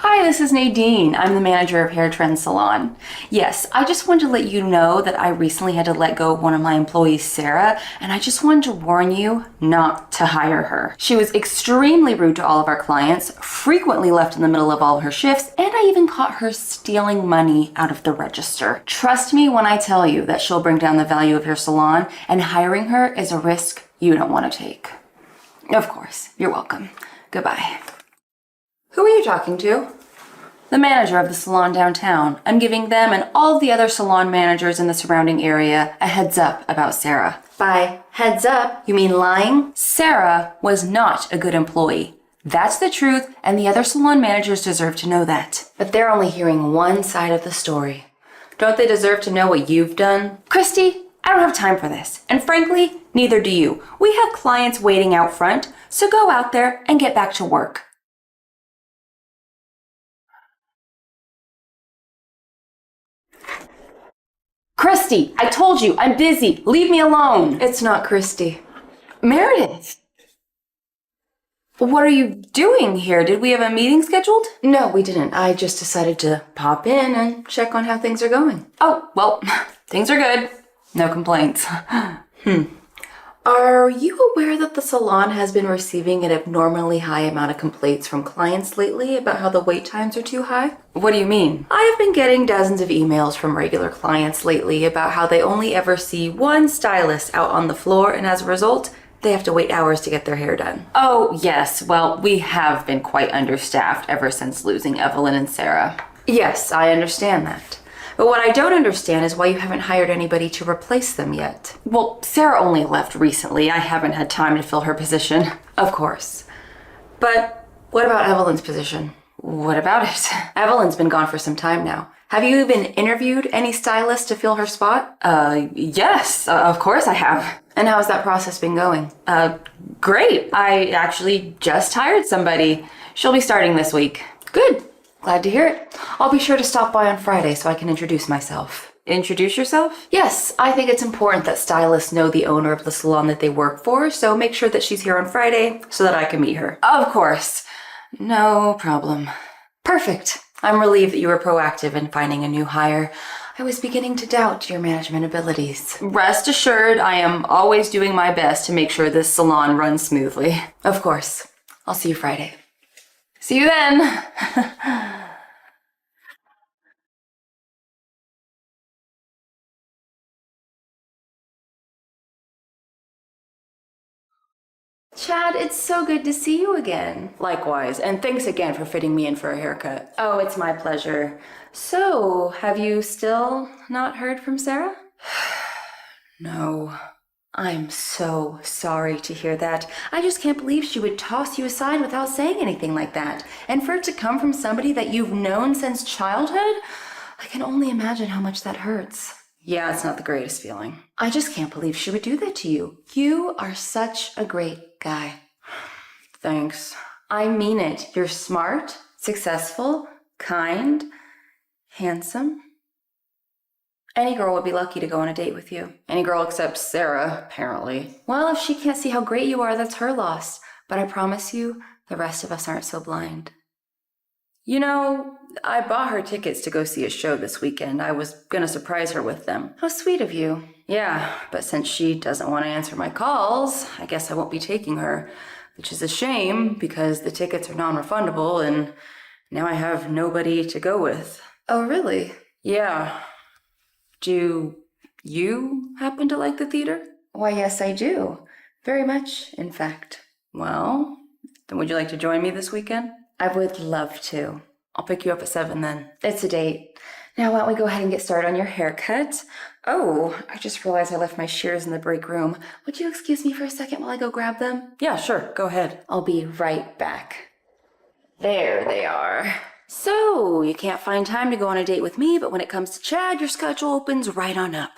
Hi, this is Nadine. I'm the manager of Hair Trend Salon. Yes, I just wanted to let you know that I recently had to let go of one of my employees, Sarah, and I just wanted to warn you not to hire her. She was extremely rude to all of our clients, frequently left in the middle of all of her shifts, and I even caught her stealing money out of the register. Trust me when I tell you that she'll bring down the value of your salon, and hiring her is a risk you don't want to take. Of course, you're welcome. Goodbye. Who are you talking to? The manager of the salon downtown. I'm giving them and all of the other salon managers in the surrounding area a heads up about Sarah. By heads up, you mean lying? Sarah was not a good employee. That's the truth, and the other salon managers deserve to know that. But they're only hearing one side of the story. Don't they deserve to know what you've done? Christy, I don't have time for this. And frankly, neither do you. We have clients waiting out front, so go out there and get back to work. Christy, I told you, I'm busy. Leave me alone. It's not Christy. Meredith! What are you doing here? Did we have a meeting scheduled? No, we didn't. I just decided to pop in and check on how things are going. Oh, well, things are good. No complaints. Are you aware that the salon has been receiving an abnormally high amount of complaints from clients lately about how the wait times are too high? What do you mean? I have been getting dozens of emails from regular clients lately about how they only ever see one stylist out on the floor, and as a result, they have to wait hours to get their hair done. Oh, yes. Well, we have been quite understaffed ever since losing Evelyn and Sarah. Yes, I understand that. But what I don't understand is why you haven't hired anybody to replace them yet. Well, Sarah only left recently. I haven't had time to fill her position. Of course. But what about Evelyn's position? What about it? Evelyn's been gone for some time now. Have you even interviewed any stylists to fill her spot? Yes, of course I have. And how's that process been going? Great. I actually just hired somebody. She'll be starting this week. Good. Glad to hear it. I'll be sure to stop by on Friday so I can introduce myself. Introduce yourself? Yes, I think it's important that stylists know the owner of the salon that they work for, so make sure that she's here on Friday so that I can meet her. Of course. No problem. Perfect. I'm relieved that you were proactive in finding a new hire. I was beginning to doubt your management abilities. Rest assured, I am always doing my best to make sure this salon runs smoothly. Of course. I'll see you Friday. See you then! Chad, it's so good to see you again. Likewise, and thanks again for fitting me in for a haircut. Oh, it's my pleasure. So, have you still not heard from Sarah? No. I'm so sorry to hear that. I just can't believe she would toss you aside without saying anything like that. And for it to come from somebody that you've known since childhood, I can only imagine how much that hurts. Yeah, it's not the greatest feeling. I just can't believe she would do that to you. You are such a great guy. Thanks. I mean it. You're smart, successful, kind, handsome. Any girl would be lucky to go on a date with you. Any girl except Sarah, apparently. Well, if she can't see how great you are, that's her loss. But I promise you, the rest of us aren't so blind. You know, I bought her tickets to go see a show this weekend. I was gonna surprise her with them. How sweet of you. Yeah, but since she doesn't want to answer my calls, I guess I won't be taking her. Which is a shame, because the tickets are non-refundable, and now I have nobody to go with. Oh, really? Yeah. Do you happen to like the theater? Why, yes, I do. Very much, in fact. Well, then would you like to join me this weekend? I would love to. I'll pick you up at 7 then. It's a date. Now, why don't we go ahead and get started on your haircut? Oh, I just realized I left my shears in the break room. Would you excuse me for a second while I go grab them? Yeah, sure. Go ahead. I'll be right back. There they are. So, you can't find time to go on a date with me, but when it comes to Chad, your schedule opens right on up.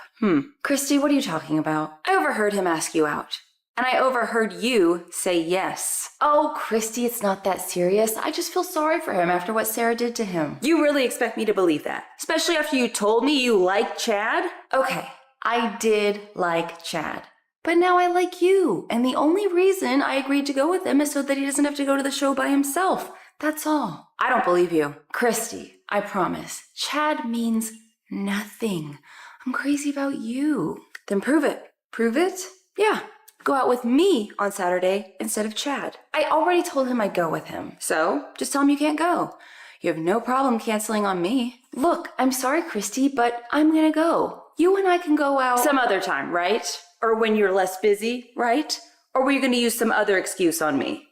Christy, what are you talking about? I overheard him ask you out. And I overheard you say yes. Oh, Christy, it's not that serious. I just feel sorry for him after what Sarah did to him. You really expect me to believe that? Especially after you told me you liked Chad? Okay, I did like Chad. But now I like you. And the only reason I agreed to go with him is so that he doesn't have to go to the show by himself. That's all. I don't believe you. Christy, I promise. Chad means nothing. I'm crazy about you. Then prove it. Prove it? Yeah. Go out with me on Saturday instead of Chad. I already told him I'd go with him. So, just tell him you can't go. You have no problem canceling on me. Look, I'm sorry, Christy, but I'm gonna go. You and I can go out some other time, right? Or when you're less busy, right? Or were you gonna use some other excuse on me?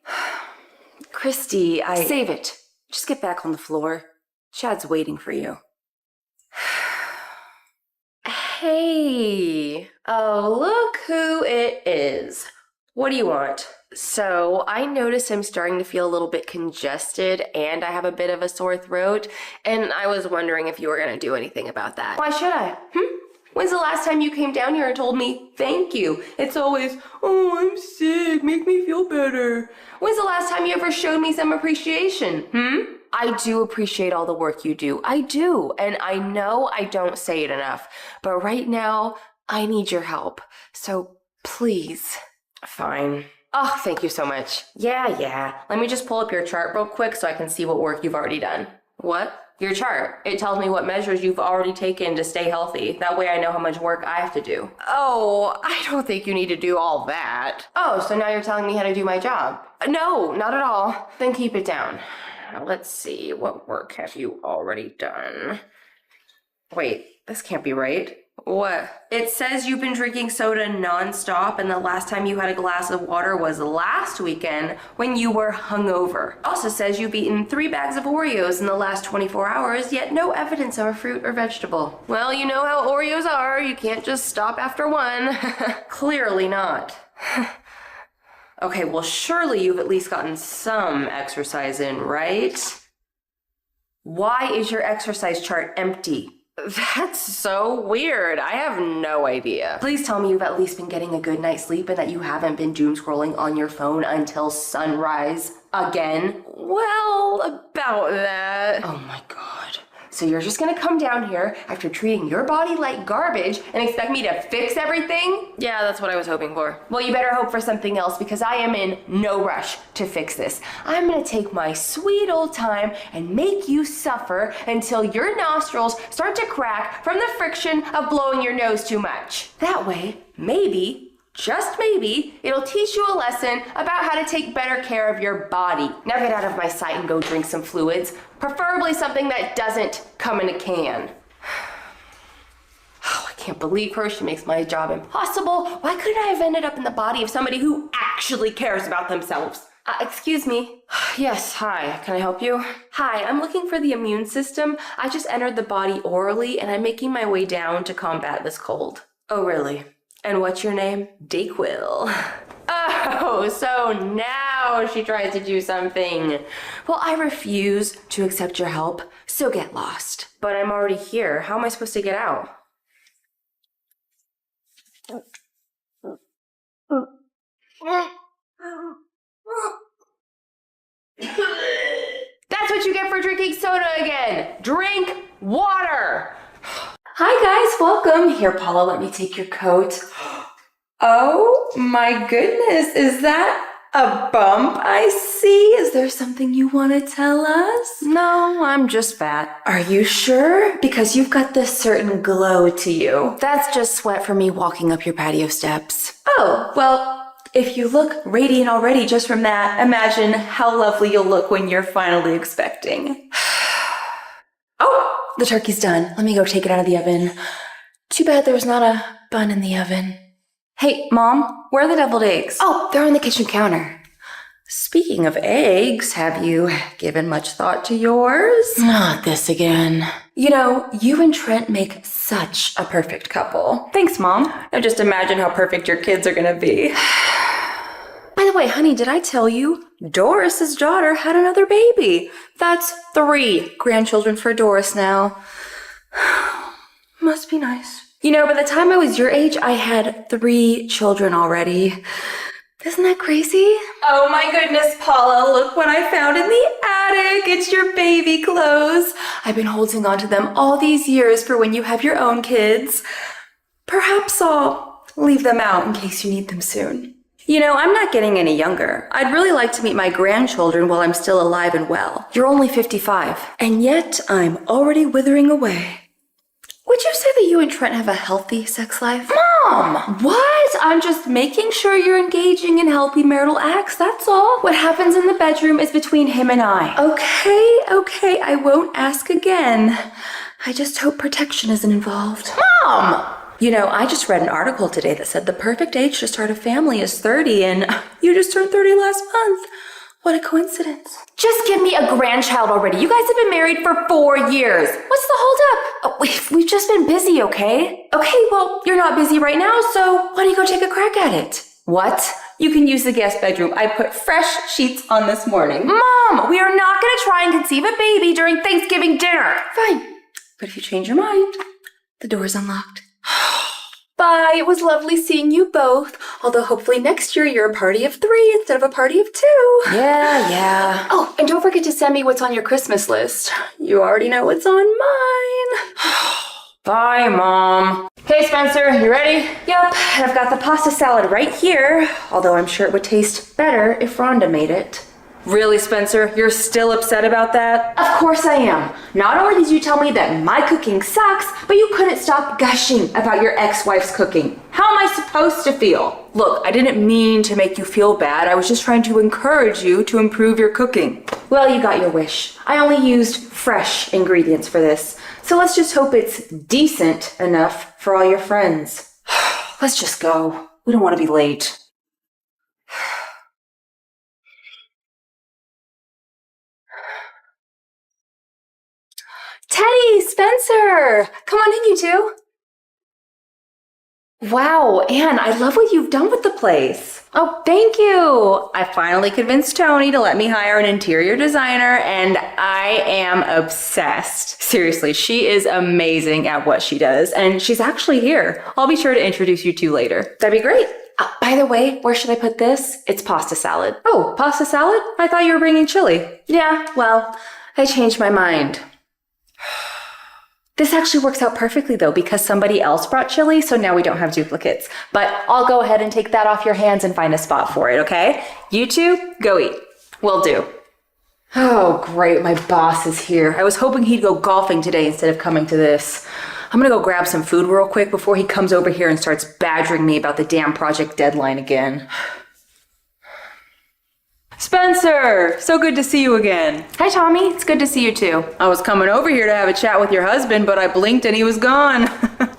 Christy, Save it. Just get back on the floor. Chad's waiting for you. Hey. Oh, look who it is. What do you want? So, I noticed I'm starting to feel a little bit congested and I have a bit of a sore throat, and I was wondering if you were going to do anything about that. Why should I? When's the last time you came down here and told me thank you? It's always, oh, I'm sick, make me feel better. When's the last time you ever showed me some appreciation? I do appreciate all the work you do. I do. And I know I don't say it enough. But right now, I need your help. So please. Fine. Oh, thank you so much. Yeah. Let me just pull up your chart real quick so I can see what work you've already done. What? Your chart. It tells me what measures you've already taken to stay healthy. That way I know how much work I have to do. Oh, I don't think you need to do all that. Oh, so now you're telling me how to do my job? No, not at all. Then keep it down. Let's see, what work have you already done? Wait, this can't be right. What? It says you've been drinking soda nonstop, and the last time you had a glass of water was last weekend when you were hungover. Also says you've eaten 3 bags of Oreos in the last 24 hours, yet no evidence of a fruit or vegetable. Well, you know how Oreos are. You can't just stop after one. Clearly not. Okay, well, surely you've at least gotten some exercise in, right? Why is your exercise chart empty? That's so weird. I have no idea. Please tell me you've at least been getting a good night's sleep and that you haven't been doom scrolling on your phone until sunrise again. Well, about that. Oh my God. So you're just gonna come down here after treating your body like garbage and expect me to fix everything? Yeah, that's what I was hoping for. Well, you better hope for something else because I am in no rush to fix this. I'm gonna take my sweet old time and make you suffer until your nostrils start to crack from the friction of blowing your nose too much. That way, maybe, just maybe, it'll teach you a lesson about how to take better care of your body. Now get out of my sight and go drink some fluids, preferably something that doesn't come in a can. Oh, I can't believe her. She makes my job impossible. Why couldn't I have ended up in the body of somebody who actually cares about themselves? Excuse me. Yes, hi. Can I help you? Hi, I'm looking for the immune system. I just entered the body orally and I'm making my way down to combat this cold. Oh, really? And what's your name? Dayquil. Oh, so now she tries to do something. Well, I refuse to accept your help, so get lost. But I'm already here. How am I supposed to get out? That's what you get for drinking soda again. Drink water. Hi guys, welcome. Here, Paula, let me take your coat. Oh my goodness, is that a bump I see? Is there something you want to tell us? No, I'm just fat. Are you sure? Because you've got this certain glow to you. That's just sweat from me walking up your patio steps. Oh, well, if you look radiant already just from that, imagine how lovely you'll look when you're finally expecting. Oh! The turkey's done. Let me go take it out of the oven. Too bad there was not a bun in the oven. Hey, Mom, where are the deviled eggs? Oh, they're on the kitchen counter. Speaking of eggs, have you given much thought to yours? Not this again. You know, you and Trent make such a perfect couple. Thanks, Mom. Now just imagine how perfect your kids are gonna be. By the way, honey, did I tell you? Doris's daughter had another baby. That's 3 grandchildren for Doris now. Must be nice. You know, by the time I was your age, I had 3 children already. Isn't that crazy? Oh my goodness, Paula, look what I found in the attic. It's your baby clothes. I've been holding on to them all these years for when you have your own kids. Perhaps I'll leave them out in case you need them soon. You know, I'm not getting any younger. I'd really like to meet my grandchildren while I'm still alive and well. You're only 55. And yet, I'm already withering away. Would you say that you and Trent have a healthy sex life? Mom! What? I'm just making sure you're engaging in healthy marital acts, that's all. What happens in the bedroom is between him and I. Okay, I won't ask again. I just hope protection isn't involved. Mom! You know, I just read an article today that said the perfect age to start a family is 30, and you just turned 30 last month. What a coincidence. Just give me a grandchild already. You guys have been married for 4 years. What's the holdup? We've just been busy, okay? Okay, well, you're not busy right now, so why don't you go take a crack at it? What? You can use the guest bedroom. I put fresh sheets on this morning. Mom, we are not going to try and conceive a baby during Thanksgiving dinner. Fine. But if you change your mind, the door's unlocked. Bye, it was lovely seeing you both. Although hopefully next year you're a party of 3 instead of a party of 2. Yeah. Oh, and don't forget to send me what's on your Christmas list. You already know what's on mine. Bye, Mom. Hey, Spencer, you ready? Yep, I've got the pasta salad right here. Although I'm sure it would taste better if Rhonda made it. Really, Spencer? You're still upset about that? Of course I am. Not only did you tell me that my cooking sucks, but you couldn't stop gushing about your ex-wife's cooking. How am I supposed to feel? Look, I didn't mean to make you feel bad. I was just trying to encourage you to improve your cooking. Well, you got your wish. I only used fresh ingredients for this, so let's just hope it's decent enough for all your friends. Let's just go. We don't want to be late. Teddy, Spencer, come on in, you two. Wow, Anne, I love what you've done with the place. Oh, thank you. I finally convinced Tony to let me hire an interior designer, and I am obsessed. Seriously, she is amazing at what she does, and she's actually here. I'll be sure to introduce you two later. That'd be great. By the way, where should I put this? It's pasta salad. Oh, pasta salad? I thought you were bringing chili. Yeah, well, I changed my mind. This actually works out perfectly though because somebody else brought chili, so now we don't have duplicates. But I'll go ahead and take that off your hands and find a spot for it, okay? You two, go eat. Will do. Oh, great, my boss is here. I was hoping he'd go golfing today instead of coming to this. I'm gonna go grab some food real quick before he comes over here and starts badgering me about the damn project deadline again. Spencer, so good to see you again. Hi, Tommy. It's good to see you too. I was coming over here to have a chat with your husband, but I blinked and he was gone.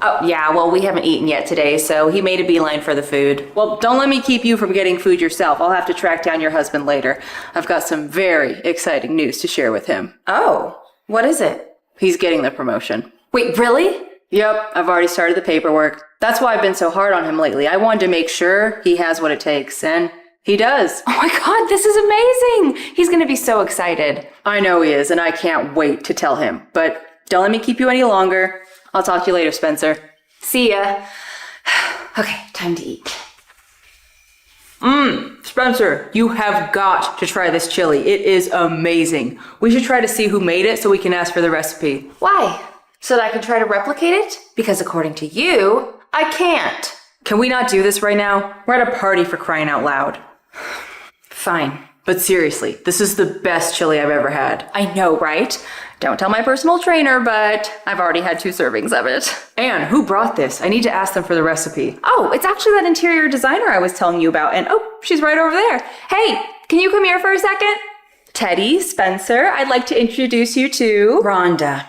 Oh, yeah, well, we haven't eaten yet today, so he made a beeline for the food. Well, don't let me keep you from getting food yourself. I'll have to track down your husband later. I've got some very exciting news to share with him. Oh, what is it? He's getting the promotion. Wait, really? Yep, I've already started the paperwork. That's why I've been so hard on him lately. I wanted to make sure he has what it takes, and he does. Oh my God, this is amazing. He's going to be so excited. I know he is, and I can't wait to tell him. But don't let me keep you any longer. I'll talk to you later, Spencer. See ya. Okay, time to eat. Spencer, you have got to try this chili. It is amazing. We should try to see who made it so we can ask for the recipe. Why? So that I can try to replicate it? Because according to you, I can't. Can we not do this right now? We're at a party for crying out loud. Fine. But seriously, this is the best chili I've ever had. I know, right? Don't tell my personal trainer, but I've already had 2 servings of it. Anne, who brought this? I need to ask them for the recipe. Oh, it's actually that interior designer I was telling you about. And oh, she's right over there. Hey, can you come here for a second? Teddy, Spencer, I'd like to introduce you to Rhonda.